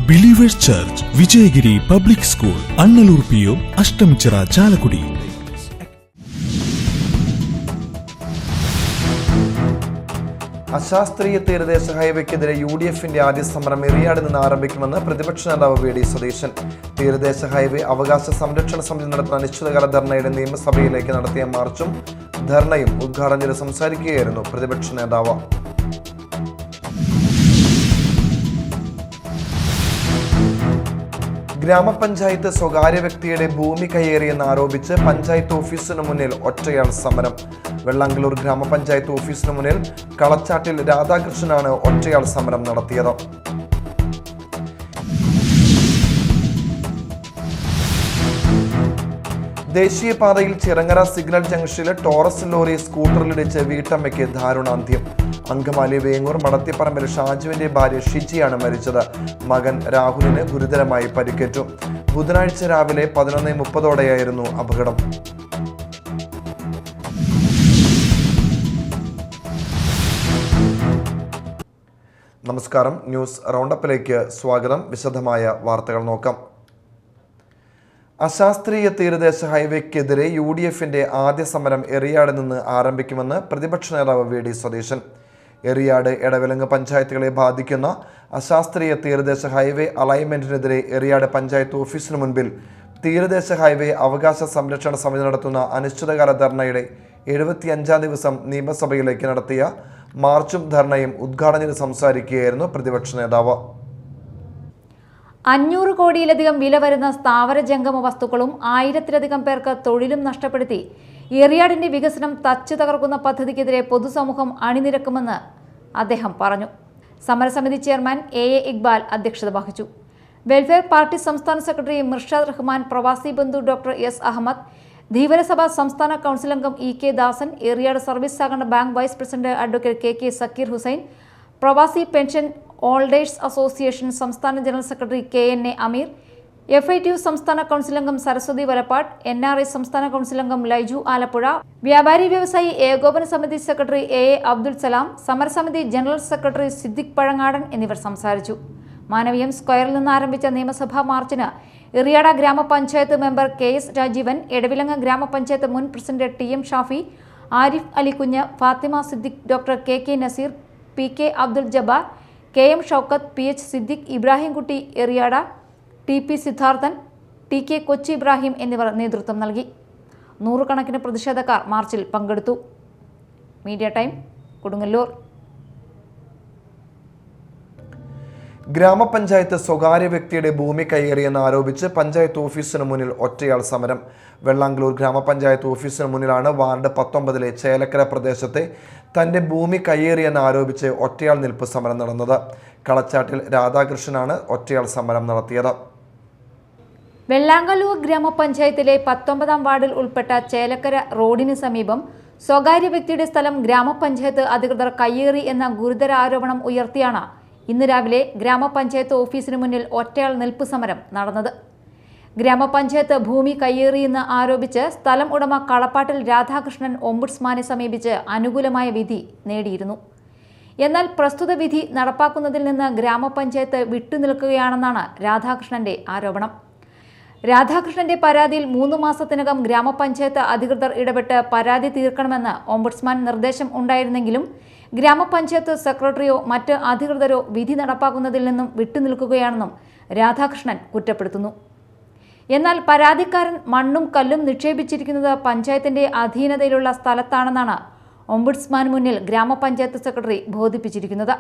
Believers church, Vijayagiri public school, Annallur PO, Ashtamichira, Chalakudy. അശാസ്ത്രീയ തീരദേശ ഹൈവേക്കെതിരെ UDFന്റെ ആദ്യ സമരം എറിയാട് നിന്ന് ആരംഭിക്കുമെന്ന് പ്രതിപക്ഷ നേതാവ് VD സതീശൻ. തീരദേശ ഹൈവേ അവകാശ സംരക്ഷണ സമിതി നടത്തുന്ന അനിശ്ചിതകാല ധർണയുടെ നിയമസഭയിലേക്ക് നടത്തിയ മാർച്ചും ധർണയും ഉദ്ഘാടനം ചെയ്ത് സംസാരിക്കുകയായിരുന്നു പ്രതിപക്ഷ നേതാവ്. ഗ്രാമപഞ്ചായത്ത് സ്വകാര്യ വ്യക്തിയുടെ ഭൂമി കയ്യേറിയെന്ന് ആരോപിച്ച് പഞ്ചായത്ത് ഓഫീസിന് മുന്നിൽ ഒറ്റയാൾ സമരം. വെള്ളാങ്കല്ലൂർ ഗ്രാമപഞ്ചായത്ത് ഓഫീസിന് മുന്നിൽ കളച്ചാട്ടിൽ രാധാകൃഷ്ണനാണ് ഒറ്റയാൾ സമരം നടത്തിയത്. ദേശീയപാതയിൽ ചിറങ്ങര സിഗ്നൽ ജംഗ്ഷനിലെ ടോറസ് ലോറി സ്കൂട്ടറിലിടിച്ച് വീട്ടമ്മയ്ക്ക് ദാരുണാന്ത്യം. അങ്കമാലി വേങ്ങൂർ മടത്തിപ്പറമ്പിൽ ഷാജുവിന്റെ ഭാര്യ ഷിജിയാണ് മരിച്ചത്. മകൻ രാഹുലിന് ഗുരുതരമായി പരിക്കേറ്റു. ബുധനാഴ്ച രാവിലെ 11:30 അപകടം. നമസ്കാരം, ന്യൂസ് റൗണ്ടപ്പിലേക്ക് സ്വാഗതം. വിശദമായ വാർത്തകൾ നോക്കാം. അശാസ്ത്രീയ തീരദേശ ഹൈവേക്കെതിരെ UDFന്റെ ആദ്യ സമരം എറിയാട് നിന്ന് ആരംഭിക്കുമെന്ന് പ്രതിപക്ഷ നേതാവ് VD സതീശൻ. എറിയാട്, എടവിലങ്ങ് പഞ്ചായത്തുകളെ ബാധിക്കുന്ന അശാസ്ത്രീയ തീരദേശ ഹൈവേ അലൈൻമെന്റിനെതിരെ എറിയാട് പഞ്ചായത്ത് ഓഫീസിന് മുൻപിൽ തീരദേശ ഹൈവേ അവകാശ സംരക്ഷണ സമിതി നടത്തുന്ന അനിശ്ചിതകാല ധർണയുടെ 75ാം ദിവസം നിയമസഭയിലേക്ക് നടത്തിയ മാർച്ചും ധർണയും ഉദ്ഘാടനം ചെയ്ത് സംസാരിക്കുകയായിരുന്നു പ്രതിപക്ഷ നേതാവ്. 500 കോടിയിലധികം വില വരുന്ന സ്ഥാവര ജംഗമ വസ്തുക്കളും 1000-ലധികം പേർക്ക് തൊഴിലും നഷ്ടപ്പെടുത്തി എറിയാടിന്റെ വികസനം തച്ചു തകർക്കുന്ന പദ്ധതിക്കെതിരെ പൊതുസമൂഹം അണിനിരക്കുമെന്ന് അദ്ദേഹം പറഞ്ഞു. സമരസമിതി ചെയർമാൻ AA ഇക്ബാൽ അധ്യക്ഷത വഹിച്ചു. വെൽഫെയർ പാർട്ടി സംസ്ഥാന സെക്രട്ടറി മിർഷാദ് റഹ്മാൻ, പ്രവാസി ബന്ധു ഡോക്ടർ S അഹമ്മദ്, ധീവരസഭ സംസ്ഥാന കൗൺസിൽ അംഗം EK ദാസൻ, എറിയാട് സർവീസ് സഹകരണ bank vice president advocate KK Zakir Hussain, പ്രവാസി പെൻഷൻ ഓൾഡേഴ്സ് അസോസിയേഷൻ സംസ്ഥാന general secretary KNA Ameer, FITU സംസ്ഥാന കൗൺസിൽ അംഗം സരസ്വതി വലപ്പാട്, NRI സംസ്ഥാന കൗൺസിൽ അംഗം ലൈജു ആലപ്പുഴ, വ്യാപാരി വ്യവസായി ഏകോപന സമിതി സെക്രട്ടറി AA അബ്ദുൽ സലാം, സമരസമിതി ജനറൽ സെക്രട്ടറി സിദ്ദിഖ് പഴങ്ങാടൻ എന്നിവർ സംസാരിച്ചു. മാനവീയം സ്ക്വയറിൽ നിന്ന് ആരംഭിച്ച നിയമസഭാ മാർച്ചിന് എറിയാട് ഗ്രാമപഞ്ചായത്ത് മെമ്പർ KS രാജീവൻ, എടവിലങ്ങ് ഗ്രാമപഞ്ചായത്ത് മുൻ president TM Shafi, Arif Alikunju, Fathima Siddique, doctor KK Naseer, PK Abdul Jabbar, KM Shoukath, PH Siddique, Ibrahimkutty Eriyad, TP Sidharthan, TK Kochi Ibrahim എന്നിവർ നേതൃത്വം നൽകി. 100 കണക്കിന് പ്രതിഷേധക്കാർ മാർച്ചിൽ പങ്കെടുത്തു. Media time, Kodungallur. ഗ്രാമപഞ്ചായത്ത് സ്വകാര്യ വ്യക്തിയുടെ ഭൂമി കയ്യേറിയെന്ന് ആരോപിച്ച് പഞ്ചായത്ത് ഓഫീസിന് മുന്നിൽ ഒറ്റയാൾ സമരം. വെള്ളാങ്കല്ലൂർ ഗ്രാമപഞ്ചായത്ത് ഓഫീസിന് മുന്നിലാണ് വാർഡ് 19 ചേലക്കര പ്രദേശത്തെ തന്റെ ഭൂമി കയ്യേറിയെന്ന് ആരോപിച്ച് ഒറ്റയാൾ നിൽപ്പ് സമരം നടന്നത്. കളച്ചാട്ടിൽ രാധാകൃഷ്ണനാണ് ഒറ്റയാൾ സമരം നടത്തിയത്. വെള്ളാങ്കല്ലൂർ ഗ്രാമപഞ്ചായത്തിലെ 19ാം വാർഡിൽ ഉൾപ്പെട്ട ചേലക്കര റോഡിന് സമീപം സ്വകാര്യ വ്യക്തിയുടെ സ്ഥലം ഗ്രാമപഞ്ചായത്ത് അധികൃതർ കയ്യേറി എന്ന ഗുരുതര ആരോപണം ഉയർത്തിയാണ് ഇന്ന് രാവിലെ ഗ്രാമപഞ്ചായത്ത് ഓഫീസിന് മുന്നിൽ ഒറ്റയാൾ നിൽപ്പ് സമരം നടന്നത്. ഗ്രാമപഞ്ചായത്ത് ഭൂമി കയ്യേറിയെന്ന് ആരോപിച്ച് സ്ഥലം ഉടമ കളപ്പാട്ടിൽ രാധാകൃഷ്ണൻ ഓംബുഡ്സ്മാനെ സമീപിച്ച് അനുകൂലമായ വിധി നേടിയിരുന്നു. എന്നാൽ പ്രസ്തുത വിധി നടപ്പാക്കുന്നതിൽ നിന്ന് ഗ്രാമപഞ്ചായത്ത് വിട്ടുനിൽക്കുകയാണെന്നാണ് രാധാകൃഷ്ണന്റെ ആരോപണം. രാധാകൃഷ്ണന്റെ പരാതിയിൽ 3 മാസത്തിനകം ഗ്രാമപഞ്ചായത്ത് അധികൃതർ ഇടപെട്ട് പരാതി തീർക്കണമെന്ന് ഓംബുഡ്സ്മാൻ നിർദ്ദേശം ഉണ്ടായിരുന്നെങ്കിലും ഗ്രാമപഞ്ചായത്ത് സെക്രട്ടറിയോ മറ്റ് അധികൃതരോ വിധി നടപ്പാക്കുന്നതിൽ നിന്നും വിട്ടുനിൽക്കുകയാണെന്നും രാധാകൃഷ്ണൻ കുറ്റപ്പെടുത്തുന്നു. എന്നാൽ പരാതിക്കാരൻ മണ്ണും കല്ലും നിക്ഷേപിച്ചിരിക്കുന്നത് പഞ്ചായത്തിന്റെ അധീനതയിലുള്ള സ്ഥലത്താണെന്നാണ് ഓംബുഡ്സ്മാൻ മുന്നിൽ ഗ്രാമപഞ്ചായത്ത് സെക്രട്ടറി ബോധിപ്പിച്ചിരിക്കുന്നത്.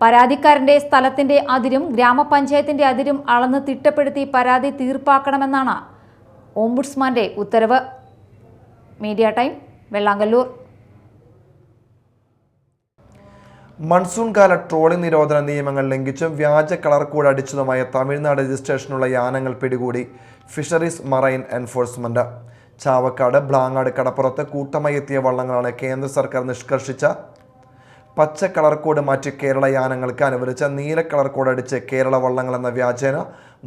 പരാതിക്കാരന്റെ സ്ഥലത്തിന്റെ അതിരും ഗ്രാമപഞ്ചായത്തിന്റെ അതിരും അളന്ന് തിട്ടപ്പെടുത്തി പരാതി തീർപ്പാക്കണമെന്നാണ് ഓംബുഡ്സ്മാന്റെ ഉത്തരവ്. Media time, Vellangallur. മൺസൂൺ കാല ട്രോളിംഗ് നിരോധന നിയമങ്ങൾ ലംഘിച്ചും വ്യാജ കളർ കോഡ് അടിച്ചതുമായ തമിഴ്നാട് രജിസ്ട്രേഷനുള്ള യാനങ്ങൾ പിടികൂടി fisheries marine enforcement. Chavakkad, Blangad, കടപ്പുറത്ത് കൂട്ടമായി എത്തിയ വള്ളങ്ങളാണ് കേന്ദ്ര സർക്കാർ നിഷ്കർഷിച്ച പച്ച കളർ കോഡ് മാറ്റി കേരള യാനങ്ങൾക്ക് അനുവദിച്ച നീല കളർ കോഡ് അടിച്ച് കേരള വള്ളങ്ങൾ എന്ന വ്യാജേന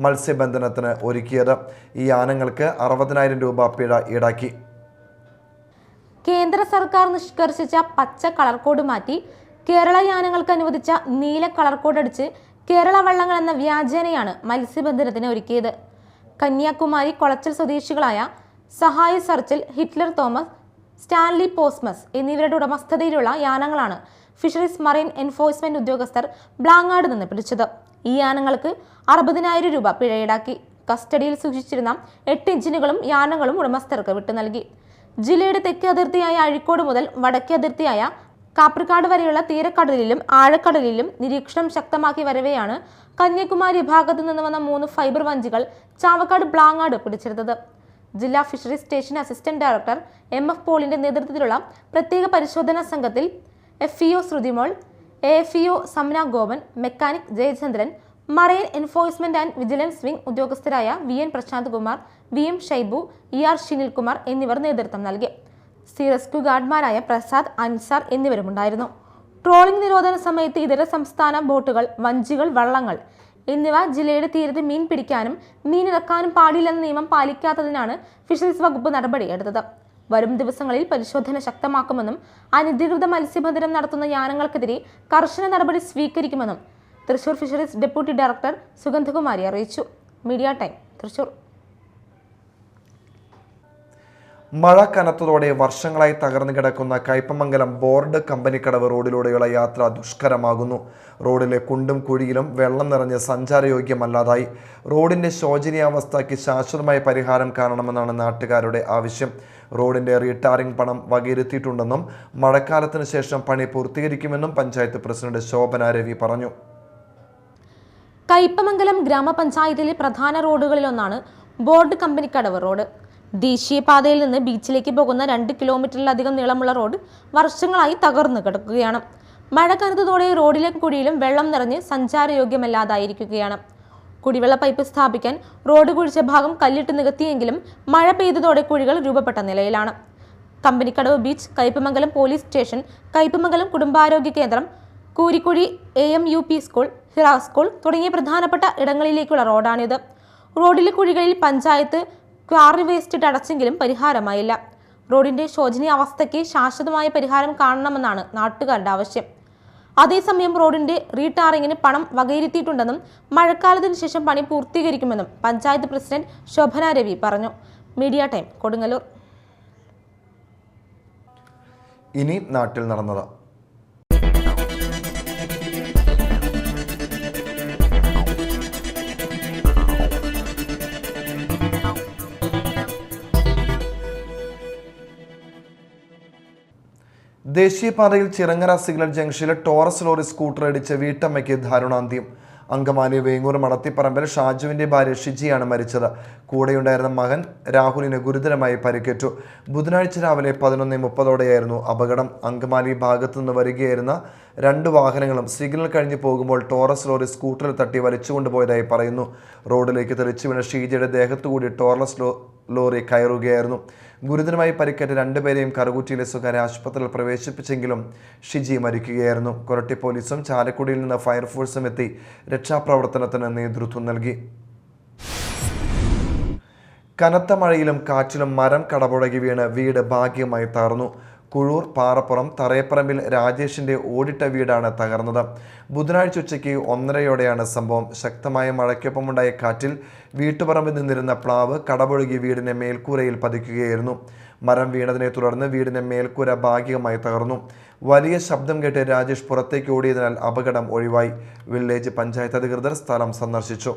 മത്സ്യബന്ധനത്തിന് ഒരുക്കിയത്. ഈ യാനങ്ങൾക്ക് 60,000 രൂപ പിഴ ഈടാക്കി. കേന്ദ്ര സർക്കാർ നിഷ്കർഷിച്ച പച്ച കളർ കോഡ് മാറ്റി കേരള യാനങ്ങൾക്ക് അനുവദിച്ച നീല കളർ കോഡ് അടിച്ച് കേരള വള്ളങ്ങൾ എന്ന വ്യാജേനയാണ് മത്സ്യബന്ധനത്തിന് ഒരുക്കിയത്. കന്യാകുമാരി കൊളച്ചൽ സ്വദേശികളായ സഹായ സർച്ചിൽ, ഹിറ്റ്ലർ തോമസ്, സ്റ്റാൻലി പോസ്മസ് എന്നിവരുടെ ഉടമസ്ഥതയിലുള്ള യാനങ്ങളാണ് ഫിഷറീസ് മറൈൻ എൻഫോഴ്സ്മെന്റ് ഉദ്യോഗസ്ഥർ ബ്ലാങ്ങാട് നിന്ന് പിടിച്ചത്. ഈ യാനങ്ങൾക്ക് 60,000 രൂപ പിഴ ഈടാക്കി. കസ്റ്റഡിയിൽ സൂക്ഷിച്ചിരുന്ന 8 എഞ്ചിനുകളും യാനങ്ങളും ഉടമസ്ഥർക്ക് വിട്ടു നൽകി. ജില്ലയുടെ തെക്കേ അതിർത്തിയായ അഴീക്കോട് മുതൽ വടക്കേ അതിർത്തിയായ കാപ്രിക്കാട് വരെയുള്ള തീരക്കടലിലും ആഴക്കടലിലും നിരീക്ഷണം ശക്തമാക്കി വരവെയാണ് കന്യാകുമാരി ഭാഗത്തു നിന്ന് വന്ന 3 ഫൈബർ വഞ്ചികൾ ചാവക്കാട് ബ്ലാങ്ങാട് പിടിച്ചെടുത്തത്. ജില്ലാ fisheries station assistant director MF പോളിന്റെ നേതൃത്വത്തിലുള്ള പ്രത്യേക പരിശോധനാ സംഘത്തിൽ FEO Shrutimol, AFEO Samana Gopan, mechanic Jayachandran, marine enforcement and vigilance wing ഉദ്യോഗസ്ഥരായ VN Prashanth Kumar, VM Shaibu, ER Shinilkumar എന്നിവർ നേതൃത്വം നൽകി. സീ റെസ്ക്യൂ ഗാർഡ്മാരായ പ്രസാദ്, അൻസാർ എന്നിവരുമുണ്ടായിരുന്നു. ട്രോളിംഗ് നിരോധന സമയത്ത് ഇതര സംസ്ഥാന ബോട്ടുകൾ, വഞ്ചികൾ, വള്ളങ്ങൾ എന്നിവ ജില്ലയുടെ തീരത്ത് മീൻ പിടിക്കാനും മീനിറക്കാനും പാടില്ലെന്ന നിയമം പാലിക്കാത്തതിനാണ് ഫിഷറീസ് വകുപ്പ് നടപടിയെടുത്തത്. വരും ദിവസങ്ങളിൽ പരിശോധന ശക്തമാക്കുമെന്നും അനധികൃത മത്സ്യബന്ധനം നടത്തുന്ന യാനങ്ങൾക്കെതിരെ കർശന നടപടി സ്വീകരിക്കുമെന്നും Thrissur fisheries deputy director Sugandhakumari അറിയിച്ചു. Media time, Thrissur. മഴ കനത്തതോടെ വർഷങ്ങളായി തകർന്നു കിടക്കുന്ന കയ്പമംഗലം ബോർഡ് കമ്പനിക്കടവ് റോഡിലൂടെയുള്ള യാത്ര ദുഷ്കരമാകുന്നു. റോഡിലെ കുണ്ടും കുഴിയിലും വെള്ളം നിറഞ്ഞ് സഞ്ചാരയോഗ്യമല്ലാതായി. റോഡിന്റെ ശോചനീയാവസ്ഥയ്ക്ക് ശാശ്വതമായ പരിഹാരം കാണണമെന്നാണ് നാട്ടുകാരുടെ ആവശ്യം. റോഡിന്റെ റീടാറിംഗ് പണം വകയിരുത്തിയിട്ടുണ്ടെന്നും മഴക്കാലത്തിന് ശേഷം പണി പൂർത്തീകരിക്കുമെന്നും പഞ്ചായത്ത് പ്രസിഡന്റ് ശോഭന രവി പറഞ്ഞു. കയ്പമംഗലം ഗ്രാമപഞ്ചായത്തിലെ പ്രധാന റോഡുകളിലൊന്നാണ് ബോർഡ് കമ്പനിക്കടവ് റോഡ്. ദേശീയപാതയിൽ നിന്ന് ബീച്ചിലേക്ക് പോകുന്ന 2 കിലോമീറ്ററിലധികം നീളമുള്ള റോഡ് വർഷങ്ങളായി തകർന്നു കിടക്കുകയാണ്. മഴ കനത്തതോടെ റോഡിലെ കുഴിയിലും വെള്ളം നിറഞ്ഞ് സഞ്ചാരയോഗ്യമല്ലാതായിരിക്കുകയാണ്. കുടിവെള്ള പൈപ്പ് സ്ഥാപിക്കാൻ റോഡ് കുഴിച്ച ഭാഗം കല്ലിട്ട് നികത്തിയെങ്കിലും മഴ പെയ്തതോടെ കുഴികൾ രൂപപ്പെട്ട നിലയിലാണ്. Kampanikkadavu beach, Kaipamangalam police station, Kaipamangalam കുടുംബാരോഗ്യ കേന്ദ്രം, Koorikkuzhi AMUP school, Hira school തുടങ്ങിയ പ്രധാനപ്പെട്ട ഇടങ്ങളിലേക്കുള്ള റോഡാണിത്. റോഡിലെ കുഴികളിൽ പഞ്ചായത്ത് ക്വാറി വേസ്റ്റ് അടച്ചെങ്കിലും പരിഹാരമായില്ല. റോഡിന്റെ ശോചനീയാവസ്ഥയ്ക്ക് ശാശ്വതമായ പരിഹാരം കാണണമെന്നാണ് നാട്ടുകാരുടെ ആവശ്യം. അതേസമയം റോഡിന്റെ റീടാറിങ്ങിന് പണം വകയിരുത്തിയിട്ടുണ്ടെന്നും മഴക്കാലത്തിന് ശേഷം പണി പൂർത്തീകരിക്കുമെന്നും പഞ്ചായത്ത് പ്രസിഡന്റ് ശോഭന രവി പറഞ്ഞു. Media time, Kodungallur. ഇനി നാട്ടിൽ നടന്നത്. ദേശീയപാതയിൽ ചിറങ്ങര സിഗ്നൽ ജംഗ്ഷനിൽ ടോറസ് ലോറി സ്കൂട്ടർ ഇടിച്ച് വീട്ടമ്മയ്ക്ക് ദാരുണാന്ത്യം. അങ്കമാലി വേങ്ങൂർ മടത്തിപ്പറമ്പിൽ ഷാജുവിന്റെ ഭാര്യ ഷിജിയാണ് മരിച്ചത്. കൂടെയുണ്ടായിരുന്ന മകൻ രാഹുലിന് ഗുരുതരമായി പരിക്കേറ്റു. ബുധനാഴ്ച രാവിലെ 11:30 അപകടം. അങ്കമാലി ഭാഗത്തു നിന്ന് വരികയായിരുന്ന 2 വാഹനങ്ങളും സിഗ്നൽ കഴിഞ്ഞു പോകുമ്പോൾ ടോറസ് ലോറി സ്കൂട്ടറിൽ തട്ടി വലിച്ചുകൊണ്ടുപോയതായി പറയുന്നു. റോഡിലേക്ക് തെറിച്ചു വീണ ഷീജയുടെ ദേഹത്തുകൂടി ടോറസ് ലോറി കയറുകയായിരുന്നു. ഗുരുതരമായി പരിക്കേറ്റ 2 പേരെയും കറുകുറ്റിയിലെ സ്വകാര്യ ആശുപത്രിയിൽ പ്രവേശിപ്പിച്ചെങ്കിലും ഷിജി മരിക്കുകയായിരുന്നു. കൊരട്ടി പോലീസും ചാലക്കുടിയിൽ നിന്ന് ഫയർഫോഴ്സും എത്തി രക്ഷാപ്രവർത്തനത്തിന് നേതൃത്വം നൽകി. കനത്ത മഴയിലും കാറ്റിലും മരം കടപുഴകി വീണ് വീട് ഭാഗികമായി തകർന്നു. കുഴൂർ പാറപ്പുറം തറയപ്പറമ്പിൽ രാജേഷിന്റെ ഓടിട്ട വീടാണ് തകർന്നത്. ബുധനാഴ്ച ഉച്ചയ്ക്ക് 1:30 സംഭവം. ശക്തമായ മഴയ്ക്കൊപ്പമുണ്ടായ കാറ്റിൽ വീട്ടുപറമ്പിൽ നിന്നിരുന്ന പ്ലാവ് കടപുഴകി വീടിന്റെ മേൽക്കൂരയിൽ പതിക്കുകയായിരുന്നു. മരം വീണതിനെ തുടർന്ന് വീടിന്റെ മേൽക്കൂര ഭാഗികമായി തകർന്നു. വലിയ ശബ്ദം കേട്ട് രാജേഷ് പുറത്തേക്ക് ഓടിയതിനാൽ അപകടം ഒഴിവായി. വില്ലേജ് പഞ്ചായത്ത് അധികൃതർ സ്ഥലം സന്ദർശിച്ചു.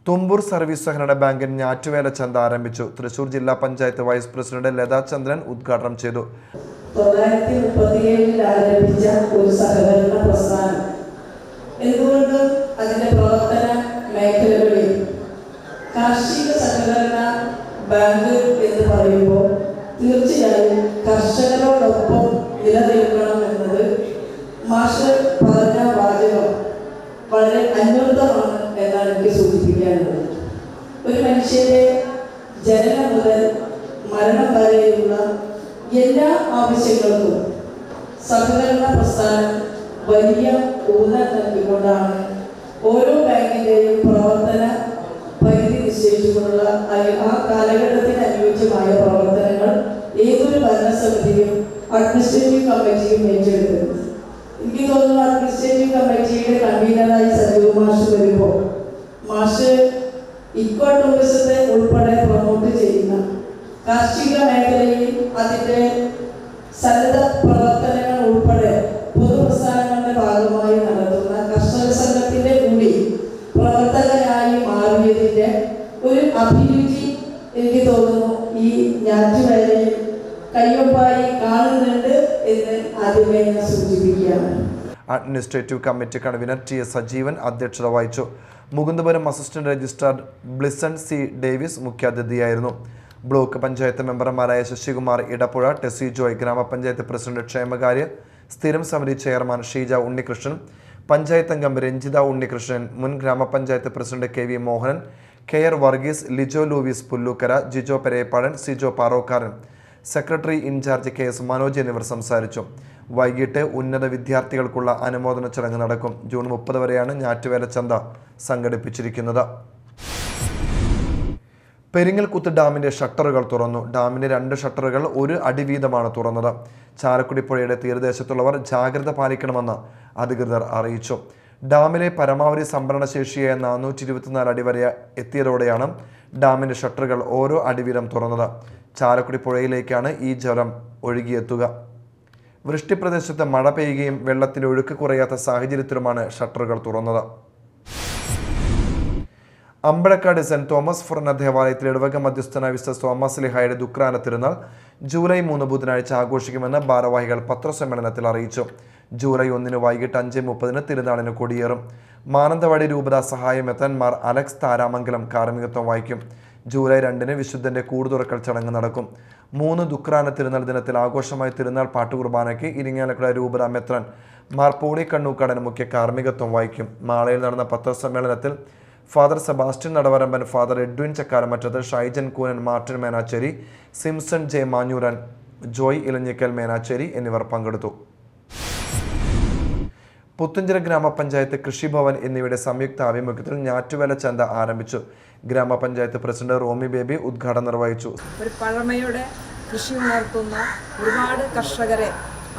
തുമ്പൂർ സർവീസ് സഹകരണ ബാങ്കിൻ ഞാറ്റുവേല ചന്ത ആരംഭിച്ചു. തൃശൂർ ജില്ലാ പഞ്ചായത്ത് വൈസ് പ്രസിഡന്റ് ലതാ ചന്ദ്രൻ ഉദ്ഘാടനം ചെയ്തു. 1937 ആരംഭിച്ച ഒരു സഹകരണ പ്രസ്ഥാനം എന്തുകൊണ്ട് അതിന്റെ പ്രവർത്തന മേഖലകളിൽ കാർഷിക സഹകരണ ബാങ്ക് എന്ന് പറയുമ്പോൾ തീർച്ചയായും കർഷകരോടൊപ്പം നിലനിൽക്കണം എന്നത് മാഷ് പറഞ്ഞ വാചകം വളരെ അന്വർത്ഥമാണ് എന്നാണ് എനിക്ക് സൂചിപ്പിക്കാനുള്ളത്. ഒരു മനുഷ്യന്റെ ജനനം മുതൽ മരണം വരെയുള്ള എല്ലാ ആവശ്യങ്ങൾക്കും സഹകരണ പ്രസ്ഥാനം വലിയ ഊന്നൽ നൽകിക്കൊണ്ടാണ് ഓരോ ബാങ്കിൻ്റെയും പ്രവർത്തന പരിധി നിശ്ചയിച്ചുകൊണ്ടുള്ള ആ കാലഘട്ടത്തിന് അനുയോജ്യമായ പ്രവർത്തനങ്ങൾ ഏതൊരു ഭരണസമിതിയും അഡ്മിനിസ്ട്രേറ്റീവ് കമ്മിറ്റിയും ഏറ്റെടുക്കുന്നത്. എനിക്ക് തോന്നുന്നു അഡ്മിനിസ്ട്രേറ്റീവ് കമ്മിറ്റിയുടെ കൺവീനറായി സജീവ് മാഷ് വരുമ്പോൾ മാഷ് ഇക്കോ ടൂറിസത്തെ ഉൾപ്പെടെ പ്രൊമോട്ട് ചെയ്യുന്ന കാർഷിക മേഖലയിൽ അതിൻ്റെ സന്നദ്ധ പ്രവർത്തനങ്ങൾ ഉൾപ്പെടെ പൊതുപ്രസ്ഥാനങ്ങളുടെ ഭാഗമായി നടത്തുന്ന കർഷക സംഘത്തിൻ്റെ കൂടി പ്രവർത്തകരായി മാറിയതിൻ്റെ ഒരു അഭിരുചി എനിക്ക് തോന്നുന്നു ഈ ഞാറ്റുവേലയിൽ കയ്യൊപ്പായി കാണുന്നുണ്ട് എന്ന് ആദ്യമേ ഞാൻ സൂചിപ്പിക്കുകയാണ്. Administrative committee convener T S. Sajeevan അധ്യക്ഷത വഹിച്ചു. Mukundapuram assistant registrar Blison C. Davis മുഖ്യാതിഥിയായിരുന്നു. ബ്ലോക്ക് പഞ്ചായത്ത് മെമ്പർമാരായ ശശികുമാർ ഇടപ്പുഴ, ടെസി ജോയ്, ഗ്രാമപഞ്ചായത്ത് പ്രസിഡന്റ് ക്ഷേമകാര്യ സ്ഥിരം സമിതി ചെയർമാൻ ഷീജ ഉണ്ണികൃഷ്ണൻ, പഞ്ചായത്ത് അംഗം രഞ്ജിത ഉണ്ണികൃഷ്ണൻ, മുൻ grama panchayat president K V. Mohanan, K R. Varghese, Lijo Louis Pullukkara, Jijo Perepadan, Sijo Parokkaran, secretary in charge K S. Manoj എന്നിവർ സംസാരിച്ചു. വൈകിട്ട് ഉന്നത വിദ്യാർത്ഥികൾക്കുള്ള അനുമോദന ചടങ്ങ് നടക്കും. ജൂൺ 30 വരെയാണ് ഞാറ്റുവേല ചന്ത സംഘടിപ്പിച്ചിരിക്കുന്നത്. പെരിങ്ങൽകുത്ത് ഡാമിന്റെ ഷട്ടറുകൾ തുറന്നു. ഡാമിന്റെ 2 ഷട്ടറുകൾ 1 അടി വീതമാണ് തുറന്നത്. ചാലക്കുടി പുഴയുടെ തീരദേശത്തുള്ളവർ ജാഗ്രത പാലിക്കണമെന്ന് അധികൃതർ അറിയിച്ചു. ഡാമിലെ പരമാവധി സംഭരണശേഷിയായ 424 അടി വരെ എത്തിയതോടെയാണ് ഡാമിന്റെ ഷട്ടറുകൾ ഓരോ അടി വീതം തുറന്നത്. ചാലക്കുടി പുഴയിലേക്കാണ് ഈ ജലം ഒഴുകിയെത്തുക. വൃഷ്ടിപ്രദേശത്ത് മഴ പെയ്യുകയും വെള്ളത്തിന്റെ ഒഴുക്ക് കുറയാത്ത സാഹചര്യത്തിലുമാണ് ഷട്ടറുകൾ തുറന്നത്. അമ്പഴക്കാട് സെന്റ് തോമസ് ഫൊറോന ദേവാലയത്തിൽ ഇടവക മധ്യസ്ഥനായ വിശുദ്ധ തോമസ് ലിഹായുടെ ദുഃഖാന തിരുനാൾ ജൂലൈ 3 ബുധനാഴ്ച ആഘോഷിക്കുമെന്ന് ഭാരവാഹികൾ പത്രസമ്മേളനത്തിൽ അറിയിച്ചു. ജൂലൈ 1 വൈകിട്ട് 5:30 തിരുനാളിന് കൊടിയേറും. മാനന്തവാടി രൂപത സഹായമെത്താൻമാർ അലക്സ് താരാമംഗലം കാർമ്മികത്വം വഹിക്കും. ജൂലൈ 2 വിശുദ്ധന്റെ കൂടുതുറക്കൽ ചടങ്ങ് നടക്കും. 3 ദുഃഖാന തിരുനാൾ ദിനത്തിൽ ആഘോഷമായ തിരുനാൾ പാട്ടുകുർബാനയ്ക്ക് ഇരിങ്ങാലക്കുട രൂപത മെത്രാൻ മാർ പോളി കണ്ണൂക്കാടൻ മുഖ്യ കാർമ്മികത്വം വഹിക്കും. മാളയിൽ നടന്ന പത്രസമ്മേളനത്തിൽ father Sebastian Nadavaramban, father Edwin Chakkaramattath, Shaijan Koonan, Martin Menachery, Simson J Manjooran, Joy Elanjikkal Menachery എന്നിവർ പങ്കെടുത്തു. പുത്തഞ്ചിറ ഗ്രാമപഞ്ചായത്ത്, കൃഷിഭവൻ എന്നിവയുടെ സംയുക്ത ആഭിമുഖ്യത്തിൽ ഞാറ്റുവേല ചന്ത ആരംഭിച്ചു. ഗ്രാമപഞ്ചായത്ത് പ്രസിഡന്റ് റോമി ബേബി ഉദ്ഘാടനം നിർവഹിച്ചു. ഒരു പഴമയുടെ കൃഷി ഉണർത്തുന്ന ഒരുപാട് കർഷകരെ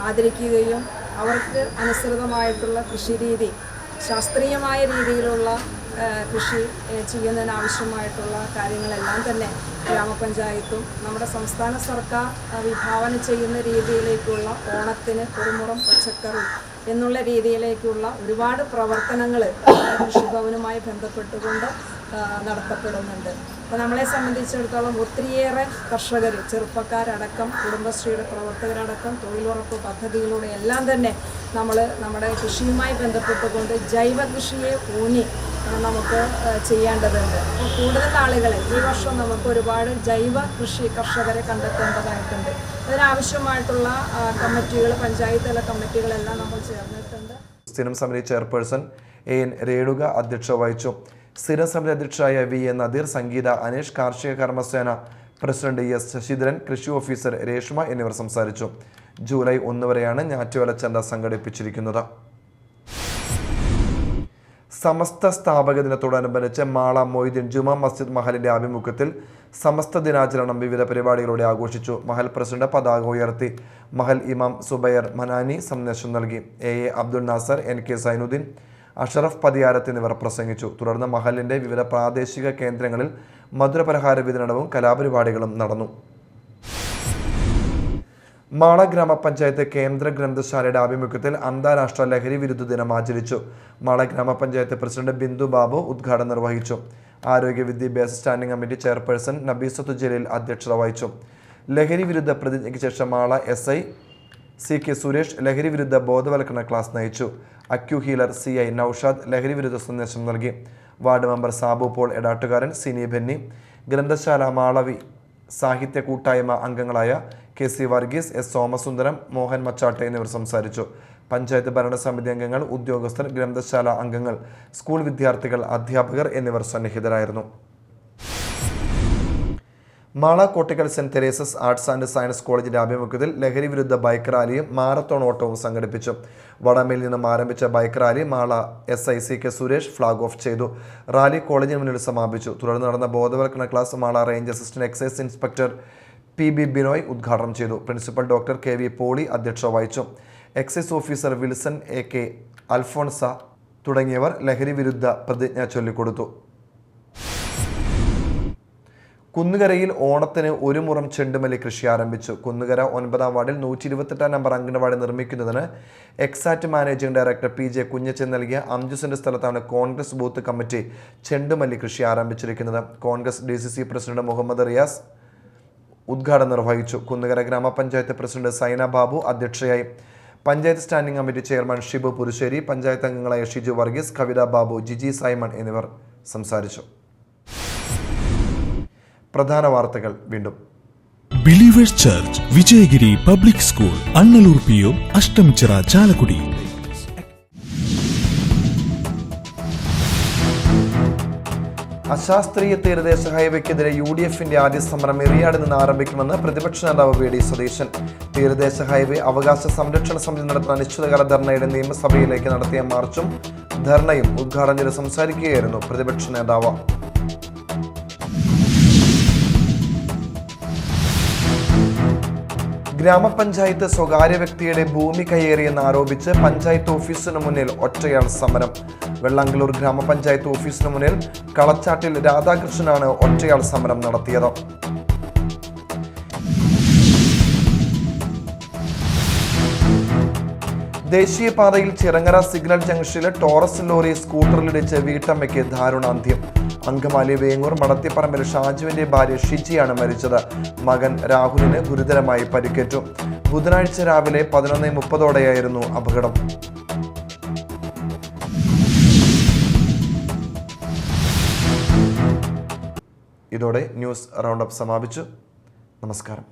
ആദരിക്കുകയും അവർക്ക് അനുസൃതമായിട്ടുള്ള കൃഷിരീതി, ശാസ്ത്രീയമായ രീതിയിലുള്ള കൃഷി ചെയ്യുന്നതിനാവശ്യമായിട്ടുള്ള കാര്യങ്ങളെല്ലാം തന്നെ ഗ്രാമപഞ്ചായത്തും നമ്മുടെ സംസ്ഥാന സർക്കാർ വിഭാവന ചെയ്യുന്ന രീതിയിലേക്കുള്ള ഓണത്തിന് കുറുമുറം പച്ചക്കറി എന്നുള്ള രീതിയിലേക്കുള്ള ഒരുപാട് പ്രവർത്തനങ്ങൾ കൃഷിഭവനുമായി ബന്ധപ്പെട്ടുകൊണ്ട് നടത്തപ്പെടുന്നുണ്ട്. അപ്പോൾ നമ്മളെ സംബന്ധിച്ചിടത്തോളം ഒത്തിരിയേറെ കർഷകർ, ചെറുപ്പക്കാരടക്കം, കുടുംബശ്രീയുടെ പ്രവർത്തകരടക്കം തൊഴിലുറപ്പ് പദ്ധതിയിലൂടെ എല്ലാം തന്നെ നമ്മൾ നമ്മുടെ കൃഷിയുമായി ബന്ധപ്പെട്ടുകൊണ്ട് ജൈവ കൃഷിയെ ഊന്നി നമുക്ക് ചെയ്യേണ്ടതുണ്ട്. അപ്പോൾ കൂടുതൽ ആളുകളെ ഈ വർഷം നമുക്ക് ഒരുപാട് ജൈവ കൃഷി കർഷകരെ കണ്ടെത്തേണ്ടതായിട്ടുണ്ട്. അതിനാവശ്യമായിട്ടുള്ള കമ്മിറ്റികൾ, പഞ്ചായത്ത് തല കമ്മിറ്റികളെല്ലാം നമ്മൾ ചേർന്നിട്ടുണ്ട്. സ്ഥിരം സമിതി ചെയർപേഴ്സൺ എൻ രേണുക അധ്യക്ഷത വഹിച്ചു. സ്ഥിരം സമിതി അധ്യക്ഷരായ വി.എ. നദീർ, സംഗീത അനീഷ്, കാർഷിക കർമ്മസേന പ്രസിഡന്റ് എസ്. ശശിധരൻ, കൃഷി ഓഫീസർ രേഷ്മ എന്നിവർ സംസാരിച്ചു. ജൂലൈ 1 വരെയാണ് ഞാറ്റുവേല ചന്ത സംഘടിപ്പിച്ചിരിക്കുന്നത്. സമസ്ത സ്ഥാപക ദിനത്തോടനുബന്ധിച്ച് മാള മൊയ്തീൻ ജുമാ മസ്ജിദ് മഹലിന്റെ ആഭിമുഖ്യത്തിൽ സമസ്ത ദിനാചരണം വിവിധ പരിപാടികളോടെ ആഘോഷിച്ചു. മഹൽ പ്രസിഡന്റ് പതാക ഉയർത്തി. മഹൽ ഇമാം സുബൈർ മനാനി സന്ദേശം നൽകി. A Abdul Nasser, N.K. സൈനുദ്ദീൻ, അഷറഫ് പതിയാരത്ത് എന്നിവർ പ്രസംഗിച്ചു. തുടർന്ന് മഹലിന്റെ വിവിധ പ്രാദേശിക കേന്ദ്രങ്ങളിൽ മധുരപലഹാര വിതരണവും കലാപരിപാടികളും നടന്നു. മാള ഗ്രാമപഞ്ചായത്ത് കേന്ദ്ര ഗ്രന്ഥശാലയുടെ ആഭിമുഖ്യത്തിൽ അന്താരാഷ്ട്ര ലഹരി വിരുദ്ധ ദിനം ആചരിച്ചു. മാള ഗ്രാമപഞ്ചായത്ത് പ്രസിഡന്റ് ബിന്ദു ബാബു ഉദ്ഘാടനം നിർവഹിച്ചു. ആരോഗ്യ വിദ്യാഭ്യാസ സ്റ്റാൻഡിംഗ് കമ്മിറ്റി ചെയർപേഴ്സൺ നബീസത്തു ജലീൽ അധ്യക്ഷത വഹിച്ചു. ലഹരി വിരുദ്ധ പ്രതിജ്ഞയ്ക്ക് ശേഷം മാള SI C.K. സുരേഷ് ലഹരി വിരുദ്ധ ബോധവൽക്കരണ ക്ലാസ് നയിച്ചു. അക്യു ഹീലർ CI നൌഷാദ് ലഹരി വിരുദ്ധ സന്ദേശം നൽകി. Ward member Sabu Paul Edattukaran, Cini Benny, ഗ്രന്ഥശാല മാളവി സാഹിത്യ കൂട്ടായ്മ അംഗങ്ങളായ K.C. വർഗീസ്, S. സോമസുന്ദരം, മോഹൻ മച്ചാട്ടെ എന്നിവർ സംസാരിച്ചു. പഞ്ചായത്ത് ഭരണസമിതി അംഗങ്ങൾ, ഉദ്യോഗസ്ഥർ, ഗ്രന്ഥശാല അംഗങ്ങൾ, സ്കൂൾ വിദ്യാർത്ഥികൾ, അധ്യാപകർ എന്നിവർ സന്നിഹിതരായിരുന്നു. Mala cortical saint Teresa's arts and science കോളേജിന്റെ ആഭിമുഖ്യത്തിൽ ലഹരി വിരുദ്ധ ബൈക്ക് റാലിയും മാരത്തോൺ ഓട്ടവും സംഘടിപ്പിച്ചു. വടമയിൽ നിന്നും ആരംഭിച്ച bike rally Mala SI C.K. Suresh flag off ചെയ്തു. റാലി കോളേജിന് മുന്നിൽ സമാപിച്ചു. തുടർന്ന് നടന്ന ബോധവൽക്കരണ class Mala range assistant excise inspector P.B. Binoy ഉദ്ഘാടനം ചെയ്തു. Principal doctor K.V. പോളി അധ്യക്ഷത വഹിച്ചു. Excise officer Wilson AK Alphonsa തുടങ്ങിയവർ ലഹരി വിരുദ്ധ പ്രതിജ്ഞ ചൊല്ലിക്കൊടുത്തു. കുന്നുകരയിൽ ഓണത്തിന് ഒരു മുറം ചെണ്ടുമല്ലി കൃഷി ആരംഭിച്ചു. കുന്നുകര 9ാം വാർഡിൽ 128 നമ്പർ അംഗനവാടി നിർമ്മിക്കുന്നതിന് exact managing director PJ Kunjachan നൽകിയ 5 സെന്റ് സ്ഥലത്താണ് കോൺഗ്രസ് ബൂത്ത് കമ്മിറ്റി ചെണ്ടുമല്ലി കൃഷി ആരംഭിച്ചിരിക്കുന്നത്. കോൺഗ്രസ് DCC പ്രസിഡന്റ് മുഹമ്മദ് റിയാസ് ഉദ്ഘാടനം നിർവഹിച്ചു. കുന്നുകര ഗ്രാമപഞ്ചായത്ത് പ്രസിഡന്റ് സൈന ബാബു അധ്യക്ഷയായി. Panchayat standing committee chairman Shibu Purusseri, panchayat അംഗങ്ങളായ ഷിജു വർഗീസ്, കവിത ബാബു, ജിജി സൈമൺ എന്നിവർ സംസാരിച്ചു. പ്രധാന വാർത്തകൾ വീണ്ടും. Believers church Vijayagiri public school Annallur PO Ashtamichira Chalakudy. അശാസ്ത്രീയ തീരദേശ ഹൈവേക്കെതിരെ UDFന്റെ ആദ്യ സമരം എറിയാട് നിന്ന് ആരംഭിക്കുമെന്ന് പ്രതിപക്ഷ നേതാവ് VD സതീശൻ. തീരദേശ ഹൈവേ അവകാശ സംരക്ഷണ സമിതി നടത്തുന്ന അനിശ്ചിതകാല ധർണയുടെ നിയമസഭയിലേക്ക് നടത്തിയ മാർച്ചും ധർണയും ഉദ്ഘാടനം ചെയ്ത് സംസാരിക്കുകയായിരുന്നു പ്രതിപക്ഷ നേതാവ്. ഗ്രാമപഞ്ചായത്ത് സ്വകാര്യ വ്യക്തിയുടെ ഭൂമി കയ്യേറിയെന്ന് ആരോപിച്ച് പഞ്ചായത്ത് ഓഫീസിന് മുന്നിൽ ഒറ്റയാൾ സമരം. വെള്ളാങ്കല്ലൂർ ഗ്രാമപഞ്ചായത്ത് ഓഫീസിന് മുന്നിൽ കളച്ചാട്ടിൽ രാധാകൃഷ്ണനാണ് ഒറ്റയാൾ സമരം നടത്തിയത്. ദേശീയപാതയിൽ ചിറങ്ങര സിഗ്നൽ ജംഗ്ഷനിലെ ടോറസ് ലോറി സ്കൂട്ടറിലിടിച്ച് വീട്ടമ്മയ്ക്ക് ദാരുണാന്ത്യം. അങ്കമാലി വേങ്ങൂർ മടത്തിപ്പറമ്പിൽ ഷാജുവിന്റെ ഭാര്യ ഷിജിയാണ് മരിച്ചത്. മകൻ രാഹുലിന് ഗുരുതരമായി പരിക്കേറ്റു. ബുധനാഴ്ച രാവിലെ 11:30 അപകടം. ഇതോടെ ന്യൂസ് റൗണ്ടപ്പ് സമാപിച്ചു. നമസ്കാരം.